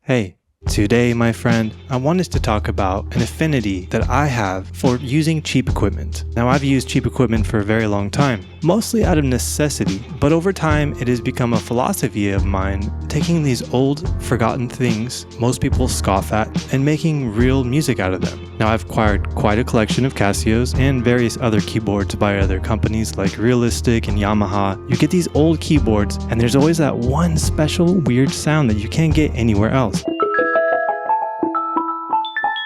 Hey, today, my friend, I wanted to talk about an affinity that I have for using cheap equipment. Now, I've used cheap equipment for a very long time, mostly out of necessity, but over time, it has become a philosophy of mine, taking these old, forgotten things most people scoff at and making real music out of them. Now, I've acquired quite a collection of Casios and various other keyboards by other companies like Realistic and Yamaha. You get these old keyboards, and there's always that one special weird sound that you can't get anywhere else.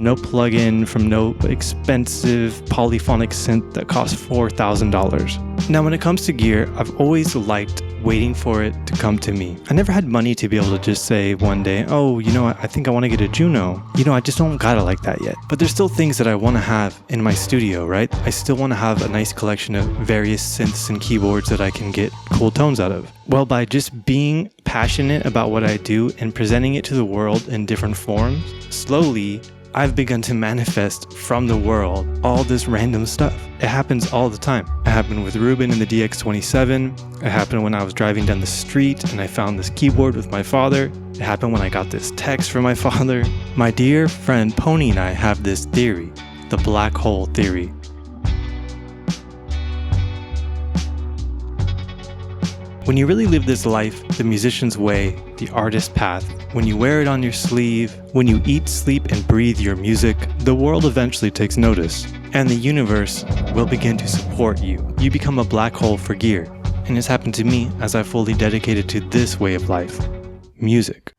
No plug-in from no expensive polyphonic synth that costs $4,000. Now, when it comes to gear, I've always liked waiting for it to come to me. I never had money to be able to just say one day, oh, you know what, I think I want to get a Juno. I just don't got it like that yet. But there's still things that I want to have in my studio, right? I still want to have a nice collection of various synths and keyboards that I can get cool tones out of. Well, by just being passionate about what I do and presenting it to the world in different forms, slowly, I've begun to manifest from the world all this random stuff. It happens all the time. It happened with Ruben in the DX27. It happened when I was driving down the street and I found this keyboard with my father. It happened when I got this text from my father. My dear friend Pony and I have this theory, the black hole theory. When you really live this life, the musician's way, the artist's path, when you wear it on your sleeve, when you eat, sleep, and breathe your music, the world eventually takes notice, and the universe will begin to support you. You become a black hole for gear, and it's happened to me as I fully dedicated to this way of life, music.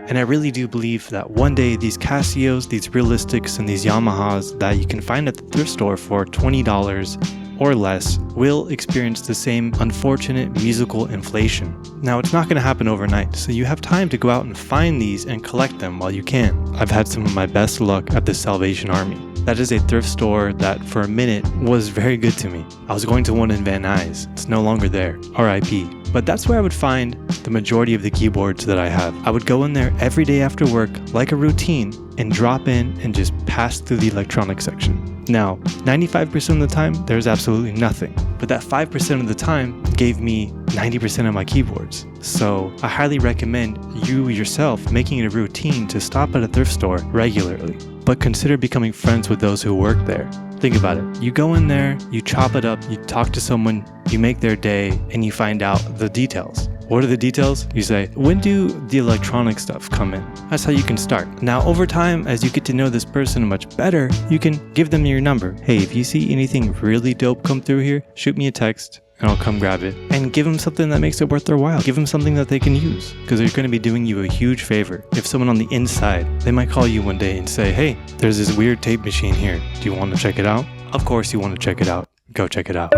And I really do believe that one day these Casios, these Realistics, and these Yamahas that you can find at the thrift store for $20 or less will experience the same unfortunate musical inflation. Now, it's not going to happen overnight, so you have time to go out and find these and collect them while you can. I've had some of my best luck at the Salvation Army. That is a thrift store that for a minute was very good to me. I was going to one in Van Nuys. It's no longer there. RIP. But that's where I would find the majority of the keyboards that I have. I would go in there every day after work, like a routine, and drop in and just pass through the electronic section. Now, 95% of the time, there's absolutely nothing. But that 5% of the time gave me 90% of my keyboards. So I highly recommend you yourself making it a routine to stop at a thrift store regularly. But consider becoming friends with those who work there. Think about it. You go in there, you chop it up, you talk to someone, you make their day, and you find out the details. What are the details? You say, when do the electronic stuff come in? That's how you can start. Now, over time, as you get to know this person much better, you can give them your number. Hey, if you see anything really dope come through here, shoot me a text and I'll come grab it. And give them something that makes it worth their while. Give them something that they can use, because they're going to be doing you a huge favor. If someone on the inside, they might call you one day and say, hey, there's this weird tape machine here. Do you want to check it out? Of course you want to check it out. Go check it out.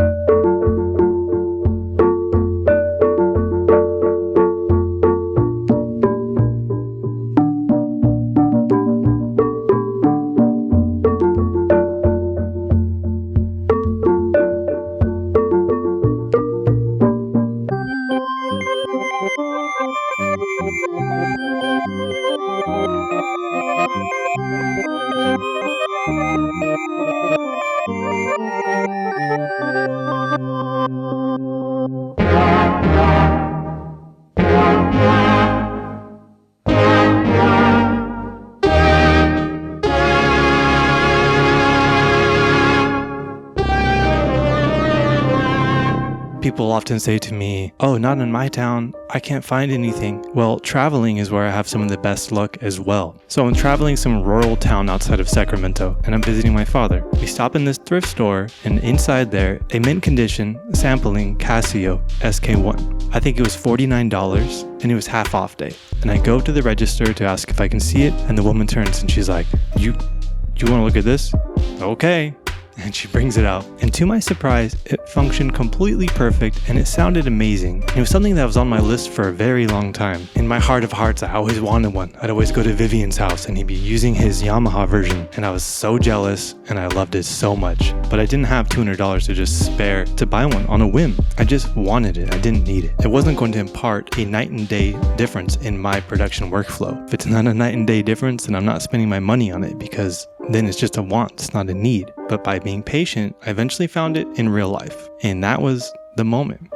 People often say to me, oh, not in my town, I can't find anything. Well, traveling is where I have some of the best luck as well. So I'm traveling some rural town outside of Sacramento, and I'm visiting my father. We stop in this thrift store, and inside there, a mint condition sampling Casio SK1. I think it was $49, and it was half off day. And I go to the register to ask if I can see it, and the woman turns and she's like, you want to look at this? Okay. And she brings it out. And to my surprise, it functioned completely perfect and it sounded amazing. It was something that was on my list for a very long time. In my heart of hearts, I always wanted one. I'd always go to Vivian's house and he'd be using his Yamaha version. And I was so jealous and I loved it so much. But I didn't have $200 to just spare to buy one on a whim. I just wanted it. I didn't need it. It wasn't going to impart a night and day difference in my production workflow. If it's not a night and day difference, then I'm not spending my money on it, because then it's just a want, it's not a need. But by being patient, I eventually found it in real life. And that was the moment.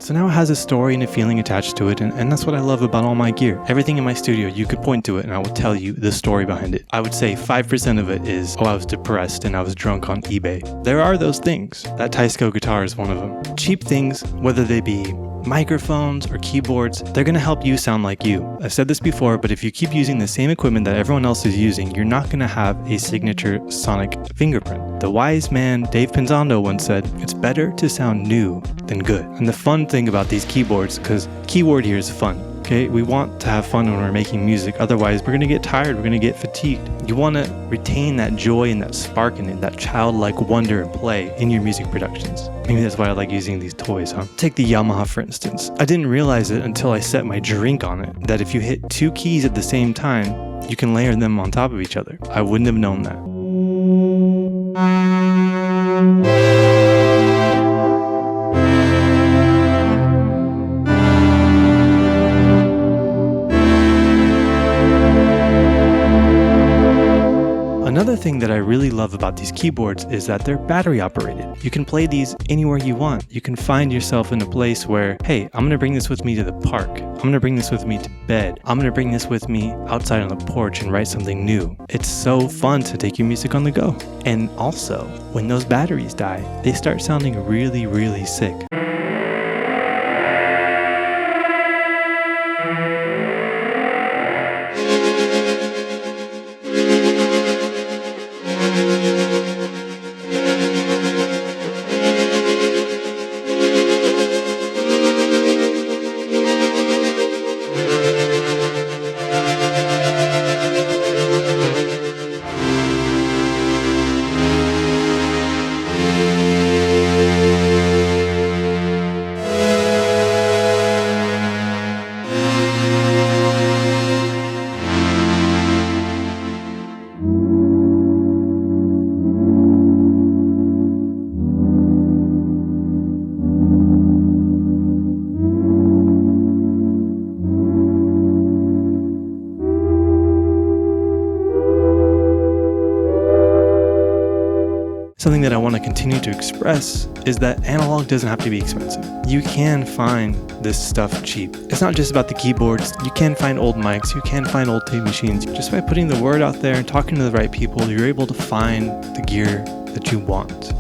So now it has a story and a feeling attached to it, and that's what I love about all my gear. Everything in my studio, you could point to it and I will tell you the story behind it. I would say 5% of it is, oh, I was depressed and I was drunk on eBay. There are those things. That Teisco guitar is one of them. Cheap things, whether they be microphones or keyboards, they're going to help you sound like you. I've said this before, but if you keep using the same equipment that everyone else is using, you're not going to have a signature sonic fingerprint. The wise man Dave Pinzando once said, it's better to sound new than good. And the fun thing about these keyboards, because keyword here is fun. Okay, we want to have fun when we're making music, otherwise we're going to get tired, we're going to get fatigued. You want to retain that joy and that spark in it, that childlike wonder and play in your music productions. Maybe that's why I like using these toys, huh? Take the Yamaha for instance. I didn't realize it until I set my drink on it, that if you hit two keys at the same time, you can layer them on top of each other. I wouldn't have known that. Another thing that I really love about these keyboards is that they're battery operated. You can play these anywhere you want. You can find yourself in a place where, hey, I'm gonna bring this with me to the park. I'm gonna bring this with me to bed. I'm gonna bring this with me outside on the porch and write something new. It's so fun to take your music on the go. And also, when those batteries die, they start sounding really, really sick. Something that I want to continue to express is that analog doesn't have to be expensive. You can find this stuff cheap. It's not just about the keyboards. You can find old mics, you can find old tape machines. Just by putting the word out there and talking to the right people, you're able to find the gear that you want.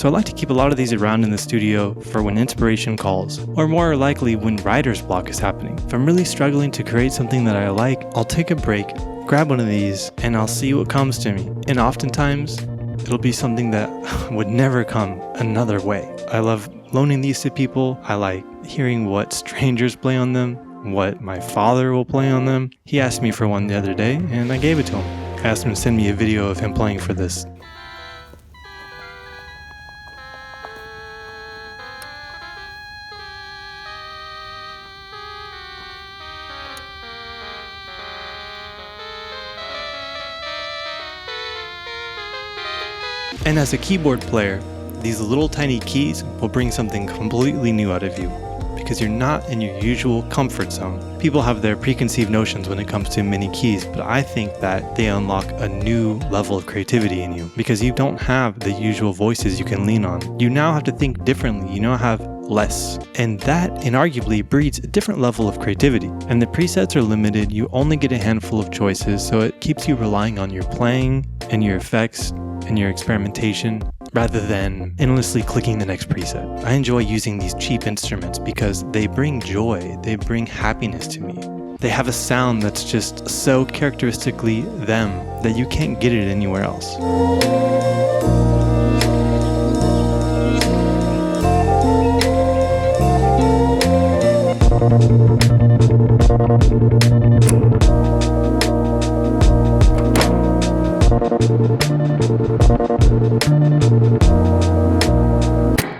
So I like to keep a lot of these around in the studio for when inspiration calls, or more likely when writer's block is happening. If I'm really struggling to create something that I like, I'll take a break, grab one of these, and I'll see what comes to me. And oftentimes, it'll be something that would never come another way. I love loaning these to people. I like hearing what strangers play on them, what my father will play on them. He asked me for one the other day, and I gave it to him. I asked him to send me a video of him playing for this. And as a keyboard player, these little tiny keys will bring something completely new out of you, because you're not in your usual comfort zone. People have their preconceived notions when it comes to mini keys, but I think that they unlock a new level of creativity in you, because you don't have the usual voices you can lean on. You now have to think differently, you now have less. And that inarguably breeds a different level of creativity. And the presets are limited, you only get a handful of choices, so it keeps you relying on your playing and your effects and your experimentation rather than endlessly clicking the next preset. I enjoy using these cheap instruments because they bring joy, they bring happiness to me. They have a sound that's just so characteristically them that you can't get it anywhere else.